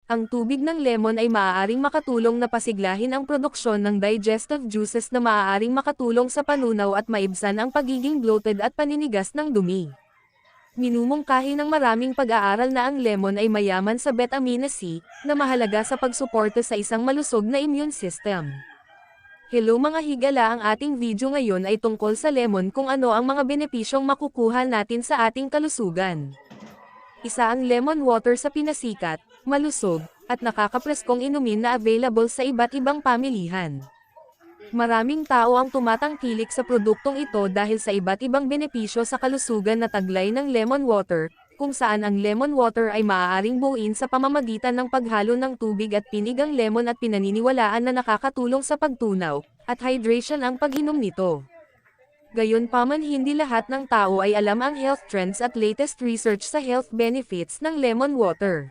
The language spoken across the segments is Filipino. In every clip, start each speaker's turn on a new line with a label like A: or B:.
A: Ang tubig ng lemon ay maaaring makatulong na pasiglahin ang produksyon ng digestive juices na maaaring makatulong sa panunaw at maibsan ang pagiging bloated at paninigas ng dumi. Minumungkahi ng maraming pag-aaral na ang lemon ay mayaman sa vitamina C, na mahalaga sa pagsuporta sa isang malusog na immune system. Hello mga higala, ang ating video ngayon ay tungkol sa lemon, kung ano ang mga benepisyong makukuha natin sa ating kalusugan. Isa ang lemon water sa pinasikat, malusog, at nakakapreskong inumin na available sa iba't ibang pamilihan. Maraming tao ang tumatangkilik sa produktong ito dahil sa iba't ibang benepisyo sa kalusugan na taglay ng lemon water, kung saan ang lemon water ay maaaring buuin sa pamamagitan ng paghalo ng tubig at pinigang lemon at pinaniniwalaan na nakakatulong sa pagtunaw, at hydration ang pag-inom nito. Gayunpaman, hindi lahat ng tao ay alam ang health trends at latest research sa health benefits ng lemon water.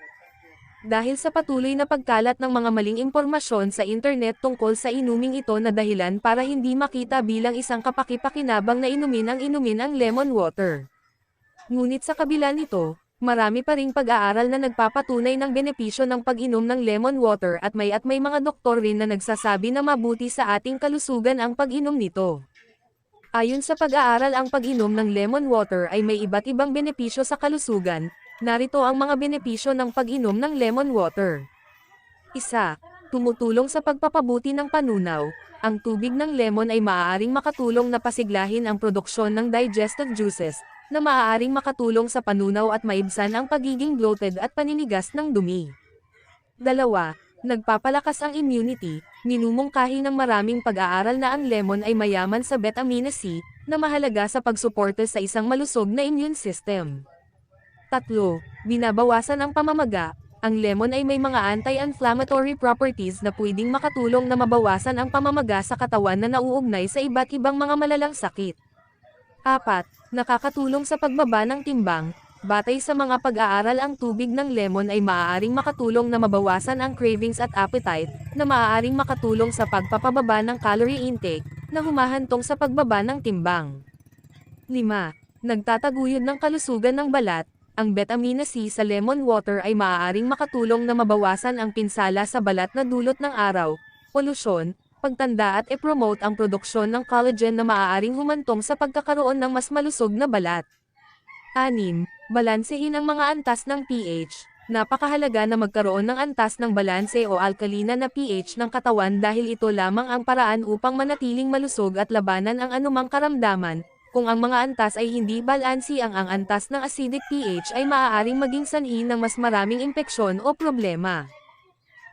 A: Dahil sa patuloy na pagkalat ng mga maling impormasyon sa internet tungkol sa inuming ito na dahilan para hindi makita bilang isang kapaki-pakinabang na inumin ang lemon water. Ngunit sa kabila nito, marami pa ring pag-aaral na nagpapatunay ng benepisyo ng pag-inom ng lemon water at may mga doktor rin na nagsasabi na mabuti sa ating kalusugan ang pag-inom nito. Ayon sa pag-aaral, ang pag-inom ng lemon water ay may iba't ibang benepisyo sa kalusugan. Narito ang mga benepisyo ng pag-inom ng lemon water. 1. Tumutulong sa pagpapabuti ng panunaw. Ang tubig ng lemon ay maaaring makatulong na pasiglahin ang produksyon ng digestive juices, na maaaring makatulong sa panunaw at maibsan ang pagiging bloated at paninigas ng dumi. 2. Nagpapalakas ang immunity. Minumungkahi ng maraming pag-aaral na ang lemon ay mayaman sa vitamina C, na mahalaga sa pagsuporta sa isang malusog na immune system. 3. Binabawasan ang pamamaga. Ang lemon ay may mga anti-inflammatory properties na pwedeng makatulong na mabawasan ang pamamaga sa katawan na nauugnay sa iba't ibang mga malalang sakit. 4. Nakakatulong sa pagbaba ng timbang. Batay sa mga pag-aaral, ang tubig ng lemon ay maaaring makatulong na mabawasan ang cravings at appetite, na maaaring makatulong sa pagpapababa ng calorie intake, na humahantong sa pagbaba ng timbang. 5. Nagtataguyod ng kalusugan ng balat. Ang vitamina C sa lemon water ay maaaring makatulong na mabawasan ang pinsala sa balat na dulot ng araw, polusyon, pagtanda at i-promote ang produksyon ng collagen na maaaring humantong sa pagkakaroon ng mas malusog na balat. 6. Balansehin ang mga antas ng pH. Napakahalaga na magkaroon ng antas ng balanse o alkalina na pH ng katawan dahil ito lamang ang paraan upang manatiling malusog at labanan ang anumang karamdaman. Kung ang mga antas ay hindi balansi, ang antas ng acidic pH ay maaaring maging sanhi ng mas maraming impeksyon o problema.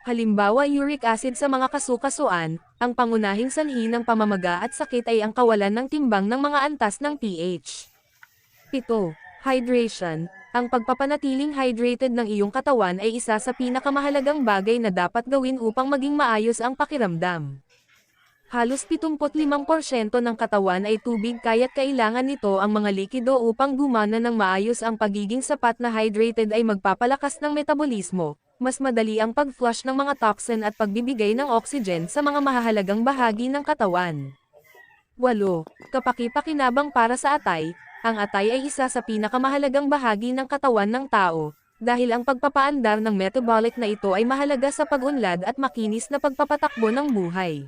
A: Halimbawa, uric acid sa mga kasukasuan. Ang pangunahing sanhi ng pamamaga at sakit ay ang kawalan ng timbang ng mga antas ng pH. 7. Hydration. Ang pagpapanatiling hydrated ng iyong katawan ay isa sa pinakamahalagang bagay na dapat gawin upang maging maayos ang pakiramdam. Halos 75% ng katawan ay tubig, kaya't kailangan nito ang mga likido upang gumana ng maayos. Ang pagiging sapat na hydrated ay magpapalakas ng metabolismo, mas madali ang pag-flush ng mga toxin at pagbibigay ng oxygen sa mga mahahalagang bahagi ng katawan. 8. Kapaki-pakinabang para sa atay. Ang atay ay isa sa pinakamahalagang bahagi ng katawan ng tao, dahil ang pagpapaandar ng metabolic na ito ay mahalaga sa pag-unlad at makinis na pagpapatakbo ng buhay.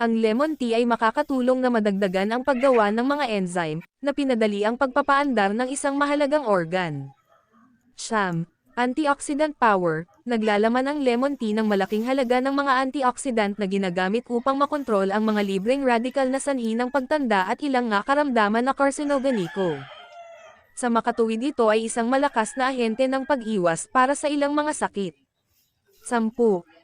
A: Ang lemon tea ay makakatulong na madagdagan ang paggawa ng mga enzyme, na pinadali ang pagpapaandar ng isang mahalagang organ. 9. Antioxidant power. Naglalaman ang lemon tea ng malaking halaga ng mga antioxidant na ginagamit upang makontrol ang mga libreng radical na sanhi ng pagtanda at ilang nga karamdaman na carcinogeniko. Sa makatuwid, ito ay isang malakas na ahente ng pag-iwas para sa ilang mga sakit. 10.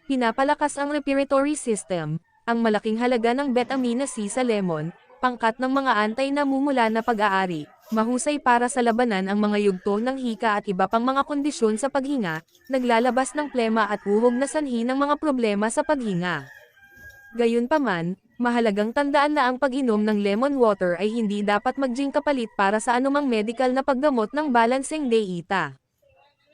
A: Pinapalakas ang respiratory system. Ang malaking halaga ng vitamina C sa lemon, pangkat ng mga anti-namumula na pag-aari, mahusay para sa labanan ang mga yugto ng hika at iba pang mga kondisyon sa paghinga, naglalabas ng plema at uhog na sanhi ng mga problema sa paghinga. Gayunpaman, mahalagang tandaan na ang pag-inom ng lemon water ay hindi dapat maging kapalit para sa anumang medical na paggamot ng balancing dieta.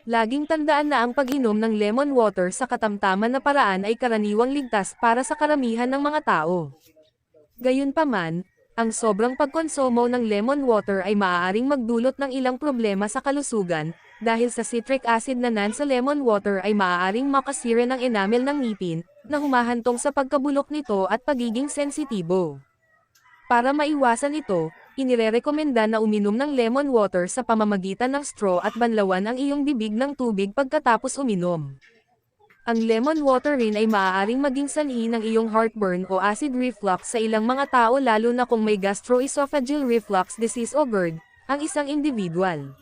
A: Laging tandaan na ang pag-inom ng lemon water sa katamtaman na paraan ay karaniwang ligtas para sa karamihan ng mga tao. Gayunpaman, Ang sobrang pagkonsumo ng lemon water ay maaaring magdulot ng ilang problema sa kalusugan, dahil sa citric acid na sa lemon water ay maaaring makasira ng enamel ng ngipin, na humahantong sa pagkabulok nito at pagiging sensitibo. Para maiwasan ito, inirerekomenda na uminom ng lemon water sa pamamagitan ng straw at banlawan ang iyong bibig ng tubig pagkatapos uminom. Ang lemon water rin ay maaaring maging sanhi ng iyong heartburn o acid reflux sa ilang mga tao, lalo na kung may gastroesophageal reflux disease o GERD, ang isang individual.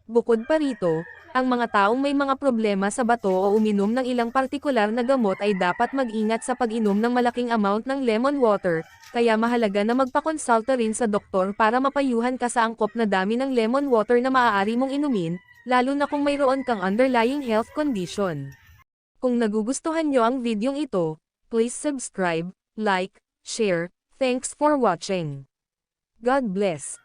A: Bukod pa rito, ang mga taong may mga problema sa bato o uminom ng ilang partikular na gamot ay dapat mag-ingat sa pag-inom ng malaking amount ng lemon water, kaya mahalaga na magpakonsulta rin sa doktor para mapayuhan ka sa angkop na dami ng lemon water na maaari mong inumin, lalo na kung mayroon kang underlying health condition. Kung nagugustuhan nyo ang videong ito, please subscribe, like, share. Thanks for watching. God bless.